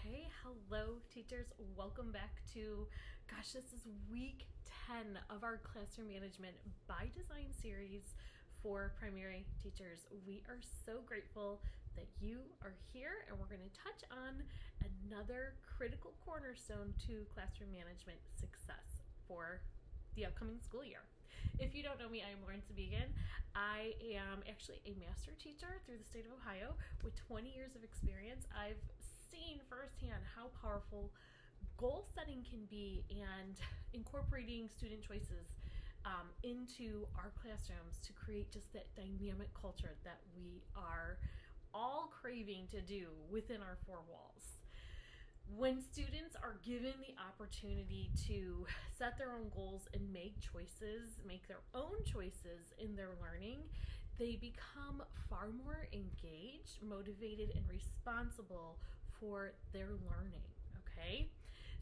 Okay, hello teachers. Welcome back to, this is week 10 of our Classroom Management by Design series for primary teachers. We are so grateful that you are here, and we're going to touch on another critical cornerstone to classroom management success for the upcoming school year. If you don't know me, I am Lauren Sabigan. I am actually a master teacher through the state of Ohio with 20 years of experience. I've seen firsthand how powerful goal setting can be and incorporating student choices into our classrooms to create just that dynamic culture that we are all craving to do within our four walls. When students are given the opportunity to set their own goals and make their own choices in their learning, they become far more engaged, motivated, and responsible for their learning. Okay,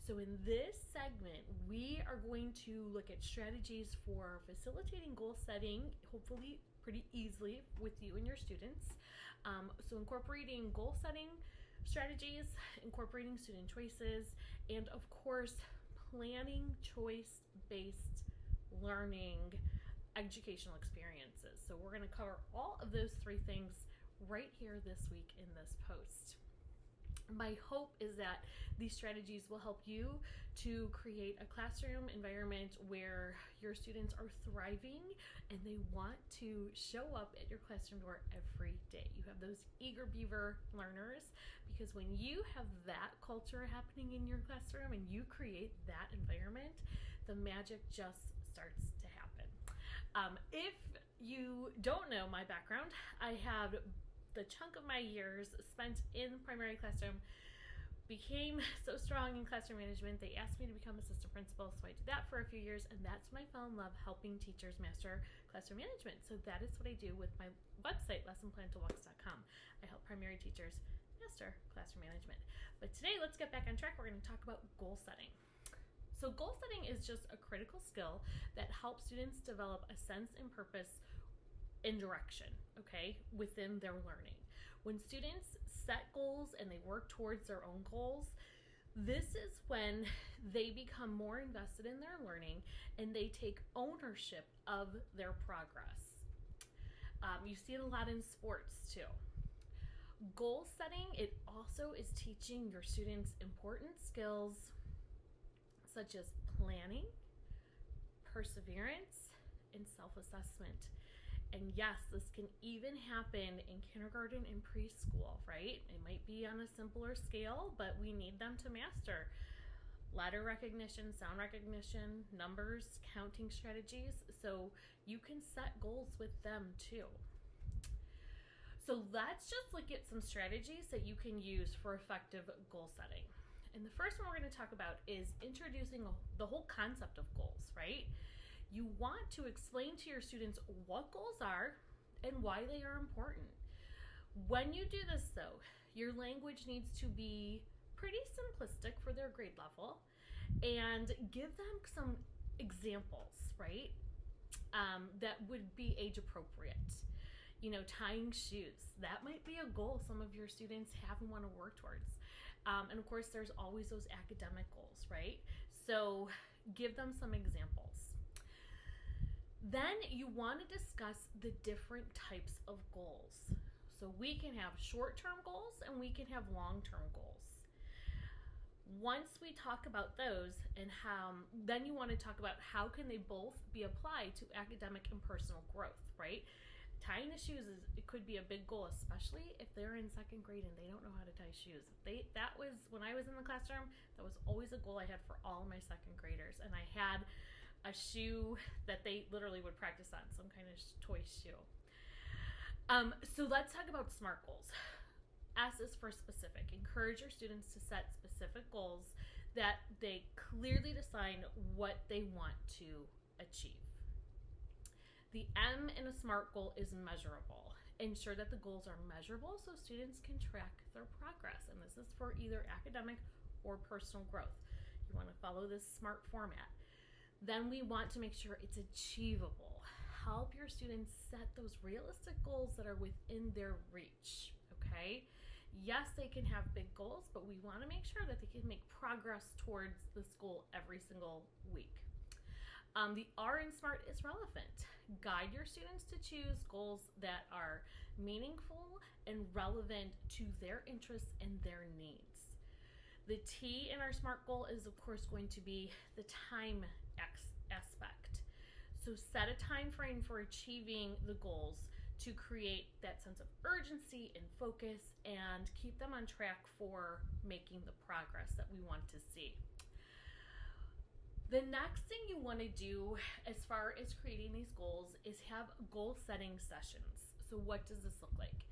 so in this segment, we are going to look at strategies for facilitating goal setting, hopefully pretty easily with you and your students. So incorporating goal setting strategies, incorporating student choices, and of course, planning choice-based learning educational experiences. So we're going to cover all of those three things right here this week in this post. My hope is that these strategies will help you to create a classroom environment where your students are thriving and they want to show up at your classroom door every day. You have those eager beaver learners, because when you have that culture happening in your classroom and you create that environment, the magic just starts to happen. If you don't know my background, I have the chunk of my years spent in primary classroom, became so strong in classroom management, they asked me to become assistant principal, so I did that for a few years, and that's when I fell in love helping teachers master classroom management. So that is what I do with my website, lessonplantoolbox.com. I help primary teachers master classroom management. But today, let's get back on track. We're going to talk about goal setting. So goal setting is just a critical skill that helps students develop a sense and purpose in direction, okay, within their learning. When students set goals and they work towards their own goals, this is when they become more invested in their learning and they take ownership of their progress. You see it a lot in sports too. Goal setting, it also is teaching your students important skills such as planning, perseverance, and self-assessment. And yes, this can even happen in kindergarten and preschool, right? It might be on a simpler scale, but we need them to master letter recognition, sound recognition, numbers, counting strategies. So you can set goals with them too. So let's just look at some strategies that you can use for effective goal setting. And the first one we're going to talk about is introducing the whole concept of goals, right? You want to explain to your students what goals are and why they are important. When you do this though, your language needs to be pretty simplistic for their grade level and give them some examples, right? That would be age appropriate. You know, tying shoes, that might be a goal some of your students have and want to work towards. And of course, there's always those academic goals, right? So give them some examples. Then you want to discuss the different types of goals. So we can have short-term goals and we can have long-term goals. Once we talk about those and then you want to talk about how can they both be applied to academic and personal growth, right? Tying the shoes it could be a big goal, especially if they're in second grade and they don't know how to tie shoes. That was when I was in the classroom, that was always a goal I had for all my second graders. And I had a shoe that they literally would practice on, some kind of toy shoe. So let's talk about SMART goals. S is for specific. Encourage your students to set specific goals that they clearly define what they want to achieve. The M in a SMART goal is measurable. Ensure that the goals are measurable so students can track their progress. And this is for either academic or personal growth. You want to follow this SMART format. Then we want to make sure it's achievable. Help your students set those realistic goals that are within their reach, okay? Yes, they can have big goals, but we want to make sure that they can make progress towards this goal every single week. The R in SMART is relevant. Guide your students to choose goals that are meaningful and relevant to their interests and their needs. The T in our SMART goal is, of course, going to be the time aspect. So set a time frame for achieving the goals to create that sense of urgency and focus and keep them on track for making the progress that we want to see. The next thing you want to do as far as creating these goals is have goal setting sessions. So what does this look like?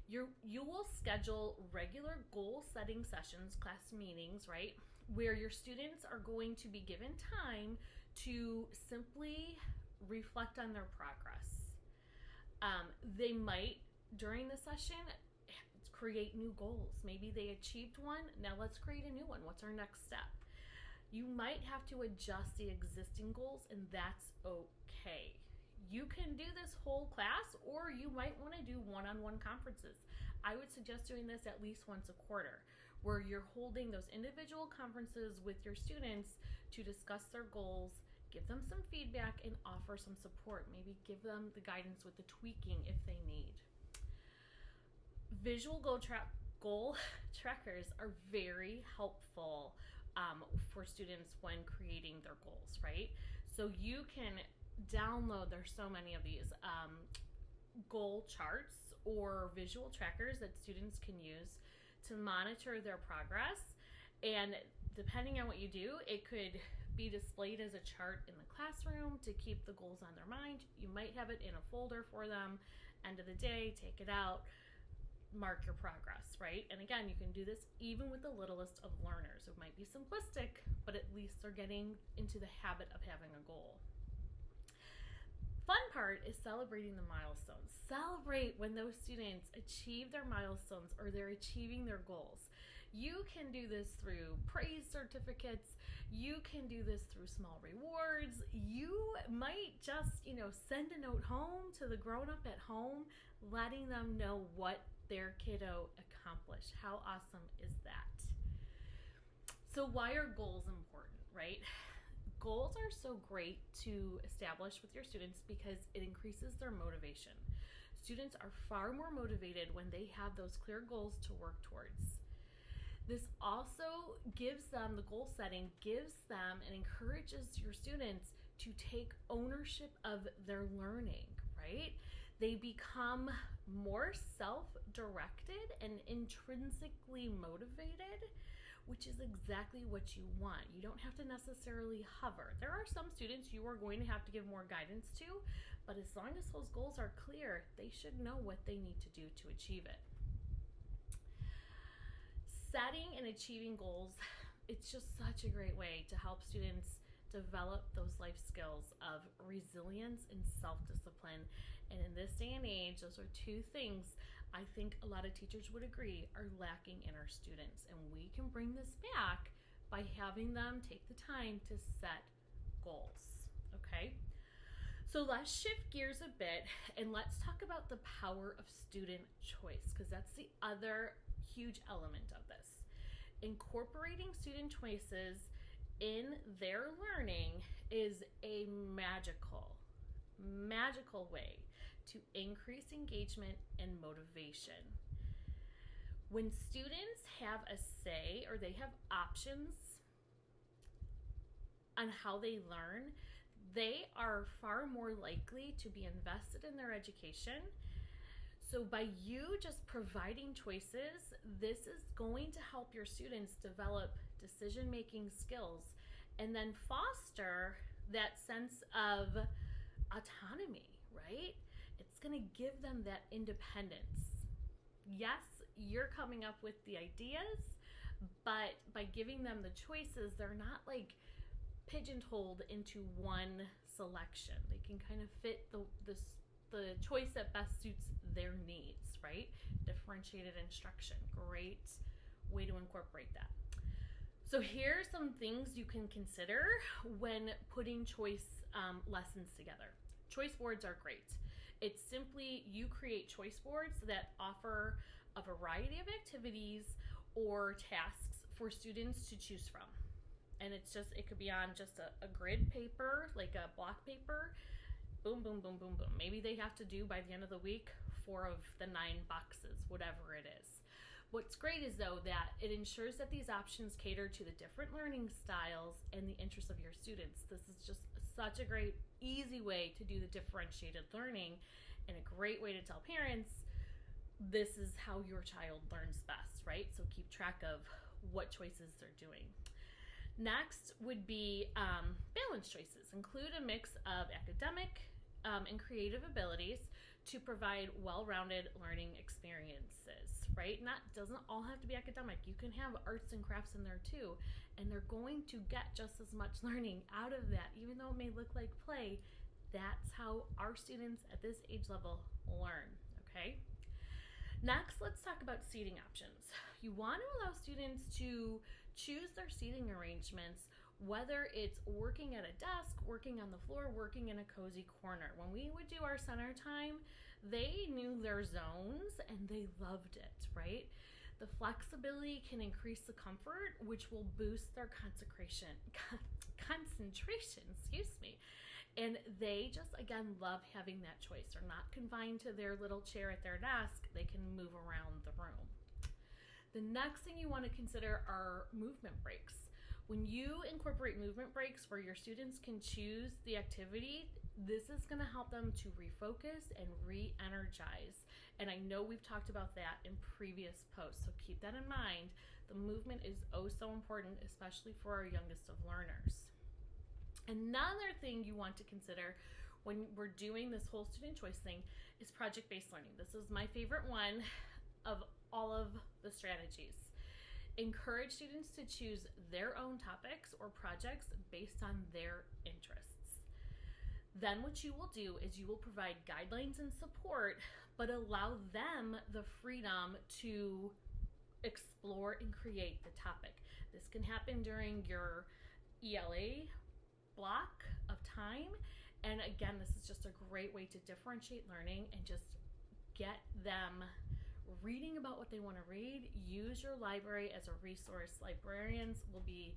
You will schedule regular goal setting sessions, class meetings, right? Where your students are going to be given time to simply reflect on their progress. They might, during the session, create new goals. Maybe they achieved one, now let's create a new one. What's our next step? You might have to adjust the existing goals, and that's okay. You can do this whole class, or you might want to do one-on-one conferences. I would suggest doing this at least once a quarter, where you're holding those individual conferences with your students to discuss their goals, give them some feedback, and offer some support. Maybe give them the guidance with the tweaking if they need. Visual goal trackers are very helpful for students when creating their goals, right? So you can download, there's so many of these goal charts or visual trackers that students can use to monitor their progress. And depending on what you do, it could be displayed as a chart in the classroom to keep the goals on their mind. You might have it in a folder for them. End of the day, take it out, mark your progress, right? And again, you can do this even with the littlest of learners. It might be simplistic, but at least they're getting into the habit of having a goal. Fun part is celebrating the milestones. Celebrate when those students achieve their milestones or they're achieving their goals. You can do this through praise certificates. You can do this through small rewards. You might just, send a note home to the grown-up at home, letting them know what their kiddo accomplished. How awesome is that? So why are goals important, right? Goals are so great to establish with your students because it increases their motivation. Students are far more motivated when they have those clear goals to work towards. This also gives them, the goal setting gives them and encourages your students to take ownership of their learning, right? They become more self-directed and intrinsically motivated, which is exactly what you want. You don't have to necessarily hover. There are some students you are going to have to give more guidance to, but as long as those goals are clear, they should know what they need to do to achieve it. Setting and achieving goals, it's just such a great way to help students develop those life skills of resilience and self-discipline. And in this day and age, those are two things I think a lot of teachers would agree are lacking in our students. And we can bring this back by having them take the time to set goals, okay? So let's shift gears a bit and let's talk about the power of student choice, because that's the other huge element of this. Incorporating student choices in their learning is a magical way to increase engagement and motivation. When students have a say or they have options on how they learn, they are far more likely to be invested in their education. So by you just providing choices, this is going to help your students develop decision-making skills and then foster that sense of autonomy, right? It's going to give them that independence. Yes, you're coming up with the ideas, but by giving them the choices, they're not like pigeonholed into one selection. They can kind of fit the choice that best suits their needs, right? Differentiated instruction, great way to incorporate that. So here's some things you can consider when putting choice lessons together. Choice boards are great. It's simply you create choice boards that offer a variety of activities or tasks for students to choose from. And it could be on just a grid paper, like a block paper. Boom, boom, boom, boom, boom. Maybe they have to do by the end of the week 4 of the 9 boxes, whatever it is. What's great is, though, that it ensures that these options cater to the different learning styles and the interests of your students. This is just such a great, easy way to do the differentiated learning, and a great way to tell parents this is how your child learns best, right? So keep track of what choices they're doing. Next would be balance choices. Include a mix of academic and creative abilities to provide well-rounded learning experiences, right? Doesn't all have to be academic. You can have arts and crafts in there too, and they're going to get just as much learning out of that, even though it may look like play. That's how our students at this age level learn, okay? Next, let's talk about seating options. You want to allow students to choose their seating arrangements, whether it's working at a desk, working on the floor, working in a cozy corner. When we would do our center time, they knew their zones and they loved it, right? The flexibility can increase the comfort, which will boost their concentration, and they just, again, love having that choice. They're not confined to their little chair at their desk. They can move around the room. The next thing you want to consider are movement breaks. When you incorporate movement breaks where your students can choose the activity, this is going to help them to refocus and re-energize. And I know we've talked about that in previous posts, so keep that in mind. The movement is oh so important, especially for our youngest of learners. Another thing you want to consider when we're doing this whole student choice thing is project-based learning. This is my favorite one of all of the strategies. Encourage students to choose their own topics or projects based on their interests. Then what you will do is you will provide guidelines and support, but allow them the freedom to explore and create the topic. This can happen during your ELA block of time, and again, this is just a great way to differentiate learning and just get them reading about what they want to read. Use your library as a resource. Librarians will be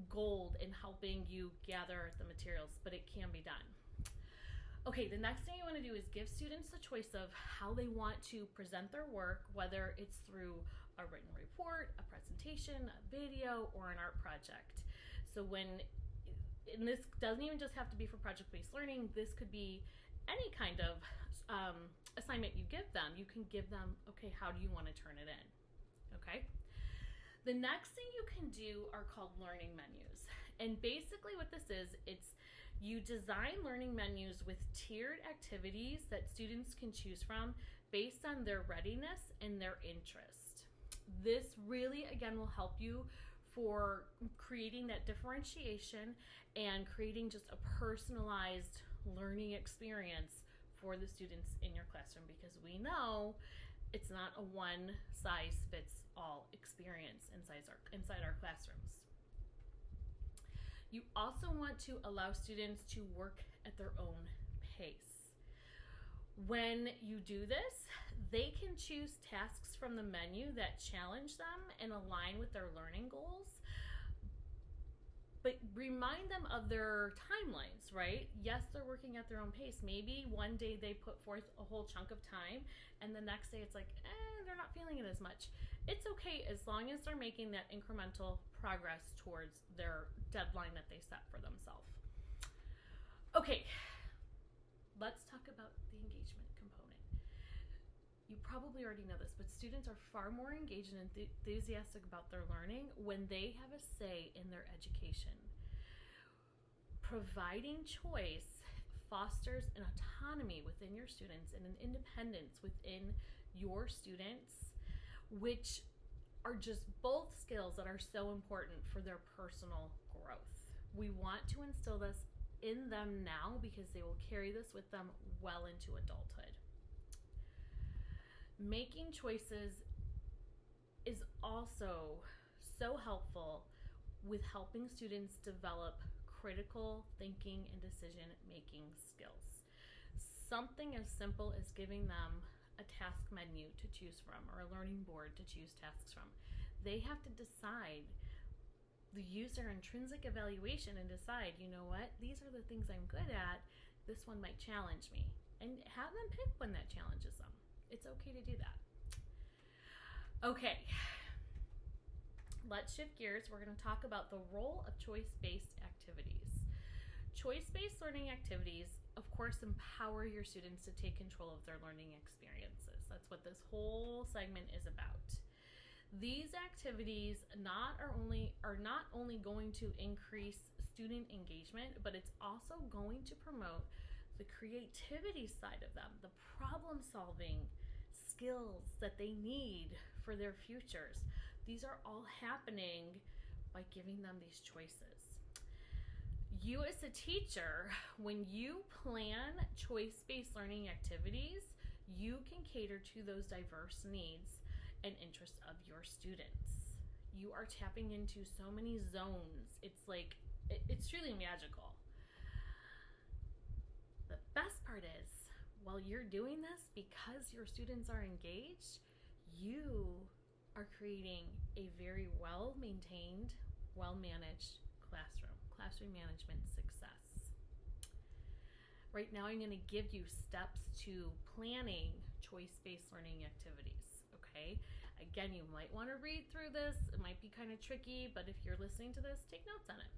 gold in helping you gather the materials, but it can be done. Okay, the next thing you want to do is give students the choice of how they want to present their work, whether it's through a written report, a presentation, a video, or an art project. So and this doesn't even just have to be for project-based learning. This could be any kind of assignment you give them. You can give them, okay, how do you want to turn it in? Okay. The next thing you can do are called learning menus. And basically what this is, it's you design learning menus with tiered activities that students can choose from based on their readiness and their interest. This really, again, will help you for creating that differentiation and creating just a personalized learning experience for the students in your classroom, because we know it's not a one-size-fits-all experience inside our classrooms. You also want to allow students to work at their own pace. When you do this, they can choose tasks from the menu that challenge them and align with their learning goals, but remind them of their timelines, right? Yes, they're working at their own pace. Maybe one day they put forth a whole chunk of time, and the next day it's like, they're not feeling it as much. It's okay as long as they're making that incremental progress towards their deadline that they set for themselves. Okay, let's talk about the engagement component. You probably already know this, but students are far more engaged and enthusiastic about their learning when they have a say in their education. Providing choice fosters an autonomy within your students and an independence within your students, which are just both skills that are so important for their personal growth. We want to instill this in them now because they will carry this with them well into adulthood. Making choices is also so helpful with helping students develop critical thinking and decision-making skills. Something as simple as giving them a task menu to choose from or a learning board to choose tasks from. They have to decide the user intrinsic evaluation and decide, you know what, these are the things I'm good at. This one might challenge me. And have them pick one that challenges them. It's okay to do that. Okay, let's shift gears. We're going to talk about the role of choice-based activities. Choice-based learning activities, of course, empower your students to take control of their learning experiences. That's what this whole segment is about. These activities are not only going to increase student engagement, but it's also going to promote the creativity side of them, the problem-solving skills that they need for their futures. These are all happening by giving them these choices. You as a teacher, when you plan choice-based learning activities, you can cater to those diverse needs and interests of your students. You are tapping into so many zones. It's truly magical. The best part is, while you're doing this, because your students are engaged, you are creating a very well-maintained, well-managed classroom management success. Right now, I'm going to give you steps to planning choice-based learning activities, okay? Again, you might want to read through this. It might be kind of tricky, but if you're listening to this, take notes on it.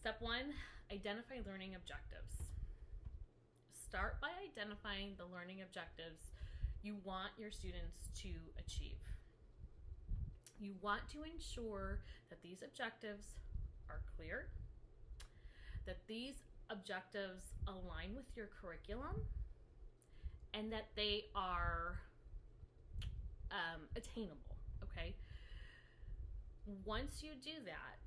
Step 1, identify learning objectives. Start by identifying the learning objectives you want your students to achieve. You want to ensure that these objectives are clear, that these objectives align with your curriculum, and that they are attainable, okay? Once you do that,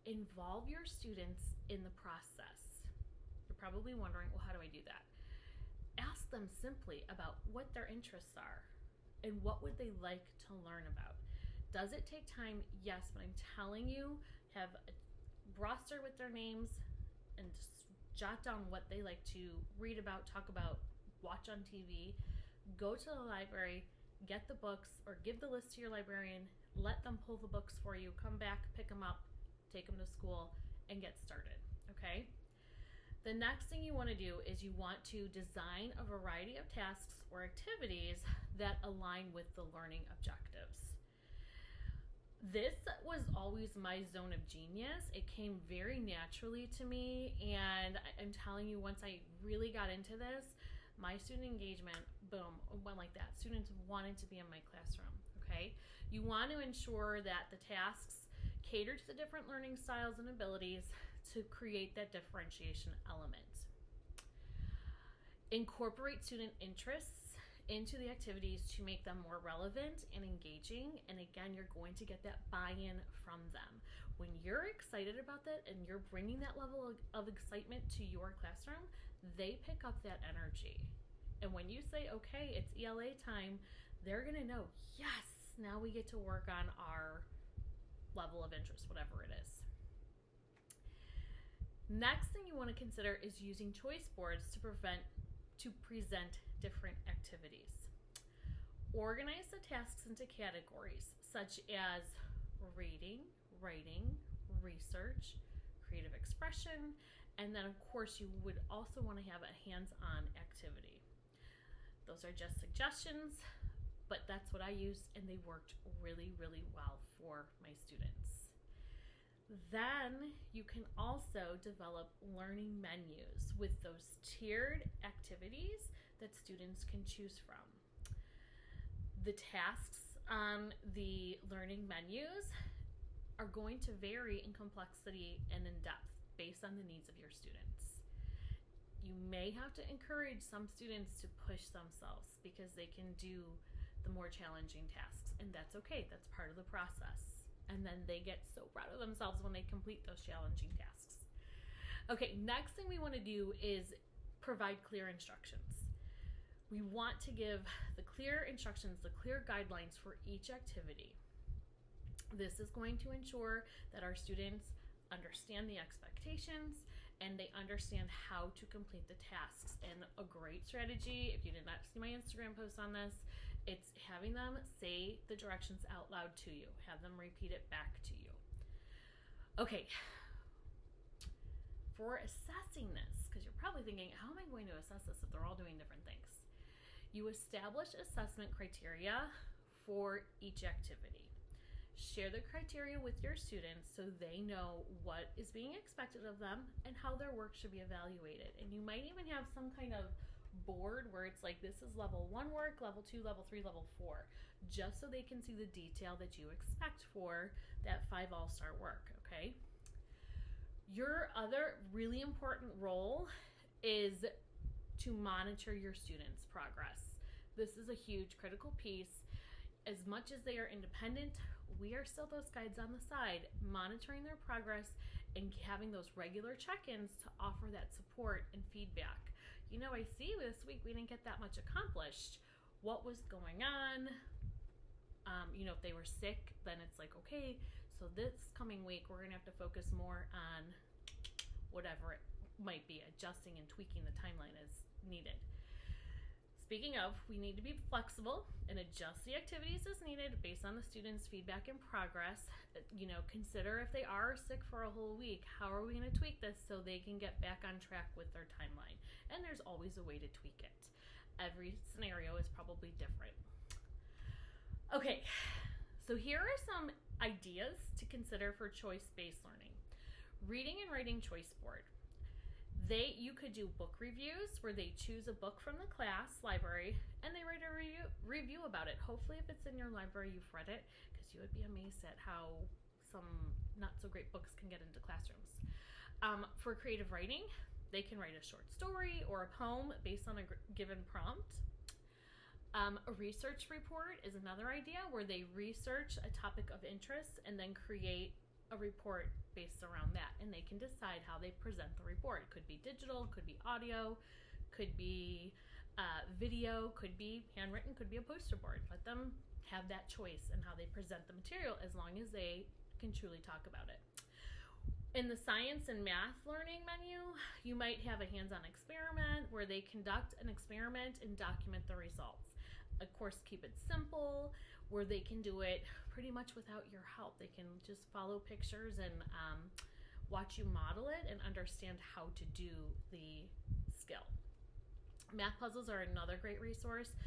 involve your students in the process. You're probably wondering, well, how do I do that? Ask them simply about what their interests are and what would they like to learn about. Does it take time? Yes, but I'm telling you, have a roster with their names and just jot down what they like to read about, talk about, watch on TV. Go to the library, get the books, or give the list to your librarian, let them pull the books for you, come back, pick them up, take them to school, and get started, okay? The next thing you want to do is you want to design a variety of tasks or activities that align with the learning objectives. This was always my zone of genius. It came very naturally to me, and I'm telling you, once I really got into this, my student engagement, boom, went like that. Students wanted to be in my classroom, okay? You want to ensure that the tasks cater to the different learning styles and abilities to create that differentiation element. Incorporate student interests into the activities to make them more relevant and engaging, and again, you're going to get that buy-in from them. When you're excited about that and you're bringing that level of excitement to your classroom, they pick up that energy. And when you say, okay, it's ELA time, they're gonna know, yes, now we get to work on our level of interest, whatever it is. Next thing you want to consider is using choice boards to present different activities. Organize the tasks into categories such as reading, writing, research, creative expression, and then of course you would also want to have a hands-on activity. Those are just suggestions, but that's what I used, and they worked really, really well for my students. Then you can also develop learning menus with those tiered activities that students can choose from. The tasks on the learning menus are going to vary in complexity and in depth based on the needs of your students. You may have to encourage some students to push themselves because they can do the more challenging tasks, and that's okay. That's part of the process. And then they get so proud of themselves when they complete those challenging tasks. Okay, next thing we want to do is provide clear instructions. We want to give the clear instructions, the clear guidelines for each activity. This is going to ensure that our students understand the expectations and they understand how to complete the tasks. And a great strategy, if you did not see my Instagram post on this, it's having them say the directions out loud to you. Have them repeat it back to you. Okay. For assessing this, because you're probably thinking, how am I going to assess this if they're all doing different things? You establish assessment criteria for each activity. Share the criteria with your students so they know what is being expected of them and how their work should be evaluated. And you might even have some kind of board where it's like, this is level 1 work, level 2, level 3, level 4, just so they can see the detail that you expect for that 5 all-star work, okay? Your other really important role is to monitor your students' progress. This is a huge critical piece. As much as they are independent, we are still those guides on the side, monitoring their progress and having those regular check-ins to offer that support and feedback. You know, I see this week we didn't get that much accomplished. What was going on? You know, if they were sick, then it's like, okay, so this coming week we're gonna have to focus more on whatever it might be, adjusting and tweaking the timeline as needed. Speaking of, we need to be flexible and adjust the activities as needed based on the students' feedback and progress. You know, consider if they are sick for a whole week, how are we going to tweak this so they can get back on track with their timeline? And there's always a way to tweak it. Every scenario is probably different. Okay, so here are some ideas to consider for choice-based learning. Reading and writing choice board. You could do book reviews where they choose a book from the class library and they write a review about it. Hopefully if it's in your library, you've read it, because you would be amazed at how some not so great books can get into classrooms. For creative writing, they can write a short story or a poem based on a given prompt. A research report is another idea where they research a topic of interest and then create a report based around that, and they can decide how they present the report. It could be digital, could be audio, could be video, could be handwritten, could be a poster board. Let them have that choice in how they present the material, as long as they can truly talk about it. In the science and math learning menu, you might have a hands-on experiment where they conduct an experiment and document the results. Of course, keep it simple, where they can do it pretty much without your help. They can just follow pictures and watch you model it and understand how to do the skill. Math puzzles are another great resource.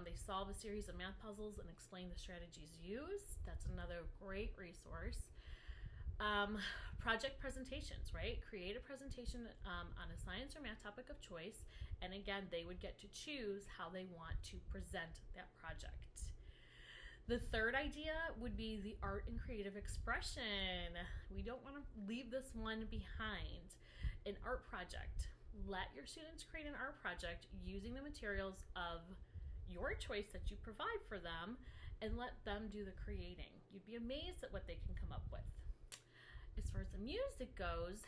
They solve a series of math puzzles and explain the strategies used. That's another great resource. Project presentations, right? Create a presentation on a science or math topic of choice, and again, they would get to choose how they want to present that project. The third idea would be the art and creative expression. We don't want to leave this one behind. An art project. Let your students create an art project using the materials of your choice that you provide for them, and let them do the creating. You'd be amazed at what they can come up with. As far as the music goes,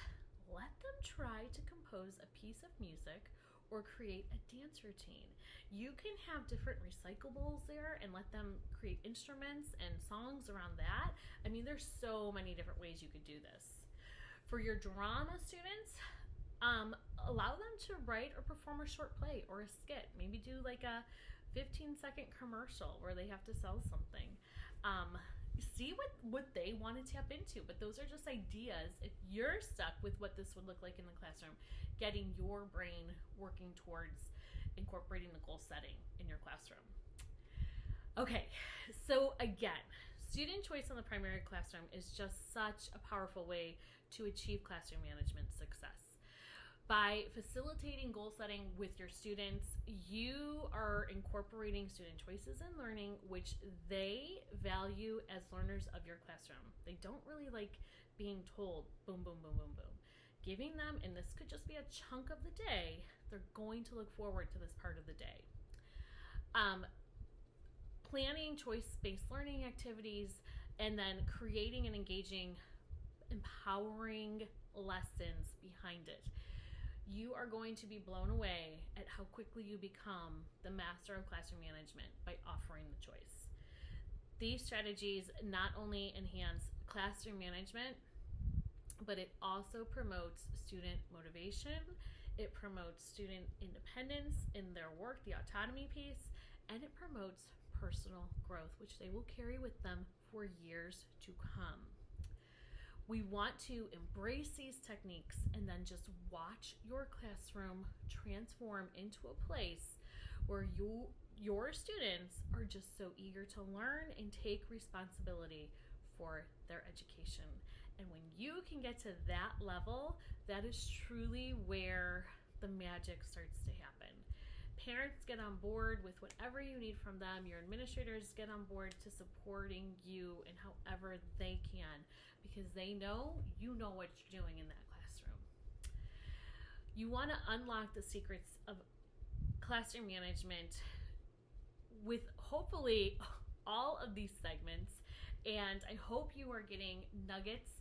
let them try to compose a piece of music or create a dance routine. You can have different recyclables there and let them create instruments and songs around that. I mean, there's so many different ways you could do this. For your drama students, allow them to write or perform a short play or a skit. Maybe do like a 15-second commercial where they have to sell something. See what they want to tap into, but those are just ideas. If you're stuck with what this would look like in the classroom, getting your brain working towards incorporating the goal setting in your classroom. Okay, so again, student choice in the primary classroom is just such a powerful way to achieve classroom management success. By facilitating goal setting with your students, you are incorporating student choices in learning, which they value as learners of your classroom. They don't really like being told boom, boom, boom, boom, boom. Giving them, and this could just be a chunk of the day, they're going to look forward to this part of the day. Planning choice-based learning activities, and then creating and engaging empowering lessons behind it. You are going to be blown away at how quickly you become the master of classroom management by offering the choice. These strategies not only enhance classroom management, but it also promotes student motivation. It promotes student independence in their work, the autonomy piece, and it promotes personal growth, which they will carry with them for years to come. We want to embrace these techniques and then just watch your classroom transform into a place where your students are just so eager to learn and take responsibility for their education. And when you can get to that level, that is truly where the magic starts to happen. Parents get on board with whatever you need from them. Your administrators get on board to supporting you in however they can, because they know you know what you're doing in that classroom. You want to unlock the secrets of classroom management with hopefully all of these segments, and I hope you are getting nuggets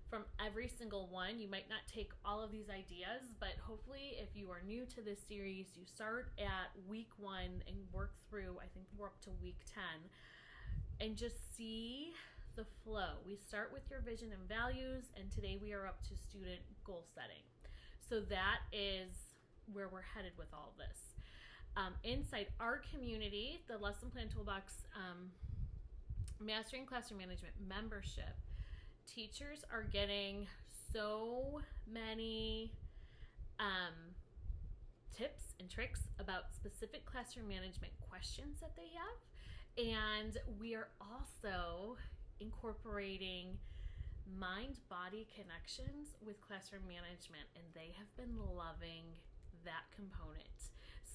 from every single one. You might not take all of these ideas, but hopefully if you are new to this series, you start at week 1 and work through, I think we're up to week 10, and just see the flow. We start with your vision and values, and today we are up to student goal setting. So that is where we're headed with all of this. Inside our community, the Lesson Plan Toolbox Mastering Classroom Management membership, teachers are getting so many tips and tricks about specific classroom management questions that they have. And we are also incorporating mind-body connections with classroom management, and they have been loving that component.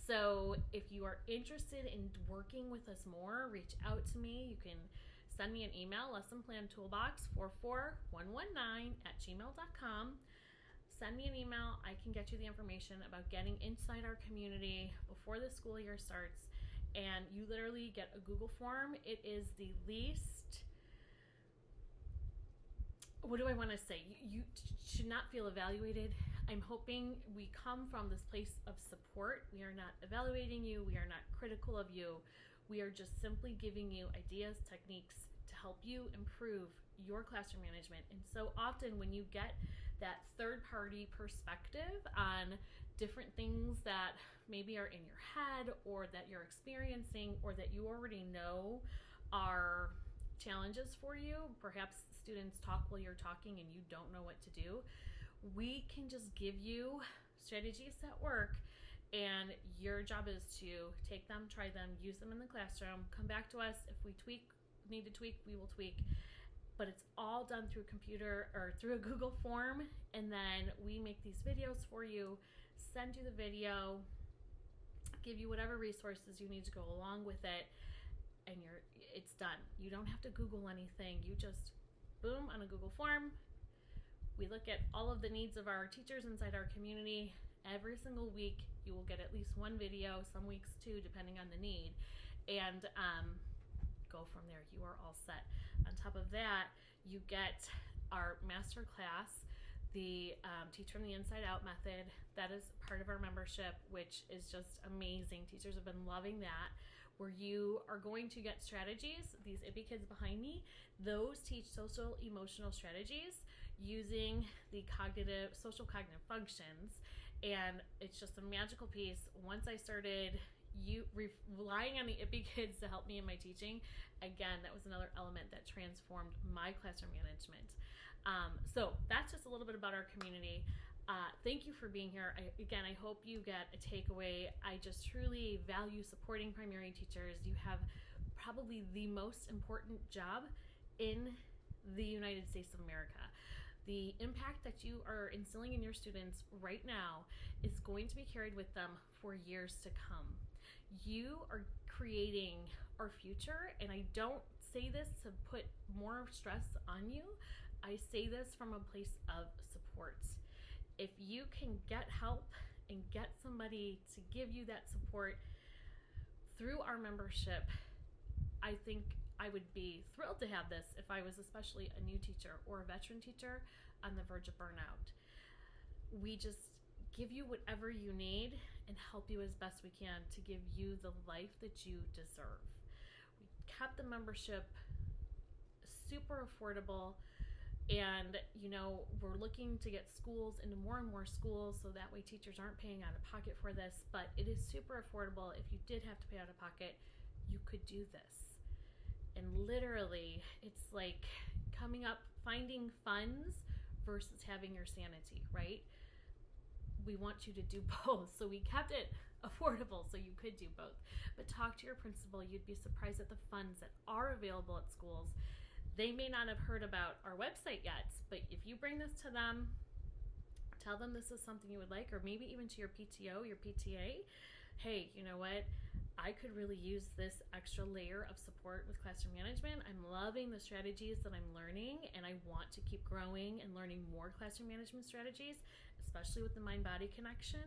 So if you are interested in working with us more, reach out to me. You can send me an email, lessonplantoolbox44119@gmail.com. Send me an email. I can get you the information about getting inside our community before the school year starts. And you literally get a Google form. It is the least, what do I want to say? You should not feel evaluated. I'm hoping we come from this place of support. We are not evaluating you. We are not critical of you. We are just simply giving you ideas, techniques to help you improve your classroom management. And so often when you get that third-party perspective on different things that maybe are in your head or that you're experiencing or that you already know are challenges for you, perhaps students talk while you're talking and you don't know what to do, we can just give you strategies that work, and your job is to take them, try them, use them in the classroom, come back to us. If we need to tweak, we will tweak. But it's all done through computer or through a Google form, and then we make these videos for you, send you the video, give you whatever resources you need to go along with it, and it's done. You don't have to Google anything. You just boom on a Google form. We look at all of the needs of our teachers inside our community. Every single week you will get at least one video, some weeks two, depending on the need, and go from there. You are all set. On top of that, you get our master class, the Teach from the Inside Out method. That is part of our membership, which is just amazing. Teachers have been loving that, where you are going to get strategies. These IPPY kids behind me, those teach social emotional strategies using the social cognitive functions, and it's just a magical piece. Once I started relying on the IPPY kids to help me in my teaching, again, that was another element that transformed my classroom management. So that's just a little bit about our community. Thank you for being here. I hope you get a takeaway. I just truly value supporting primary teachers. You have probably the most important job in the United States of America. The impact that you are instilling in your students right now is going to be carried with them for years to come. You are creating our future, and I don't say this to put more stress on you. I say this from a place of support. If you can get help and get somebody to give you that support through our membership, I think I would be thrilled to have this if I was especially a new teacher or a veteran teacher on the verge of burnout. We just give you whatever you need and help you as best we can to give you the life that you deserve. We kept the membership super affordable, And, we're looking to get schools into more and more schools so that way teachers aren't paying out of pocket for this, but it is super affordable. If you did have to pay out of pocket, you could do this. And literally, it's like finding funds versus having your sanity, right? We want you to do both. So we kept it affordable so you could do both. But talk to your principal. You'd be surprised at the funds that are available at schools. They may not have heard about our website yet, but if you bring this to them, tell them this is something you would like, or maybe even to your PTO, your PTA, hey, you know what? I could really use this extra layer of support with classroom management. I'm loving the strategies that I'm learning, and I want to keep growing and learning more classroom management strategies, especially with the mind-body connection.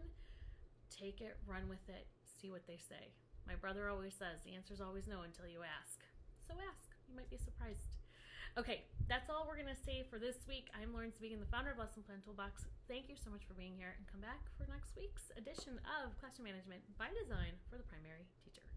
Take it, run with it, see what they say. My brother always says, the answer is always no until you ask. So ask. You might be surprised. Okay, that's all we're going to say for this week. I'm Lauren Spigen, the founder of Lesson Plan Toolbox. Thank you so much for being here, and come back for next week's edition of Classroom Management by Design for the Primary Teacher.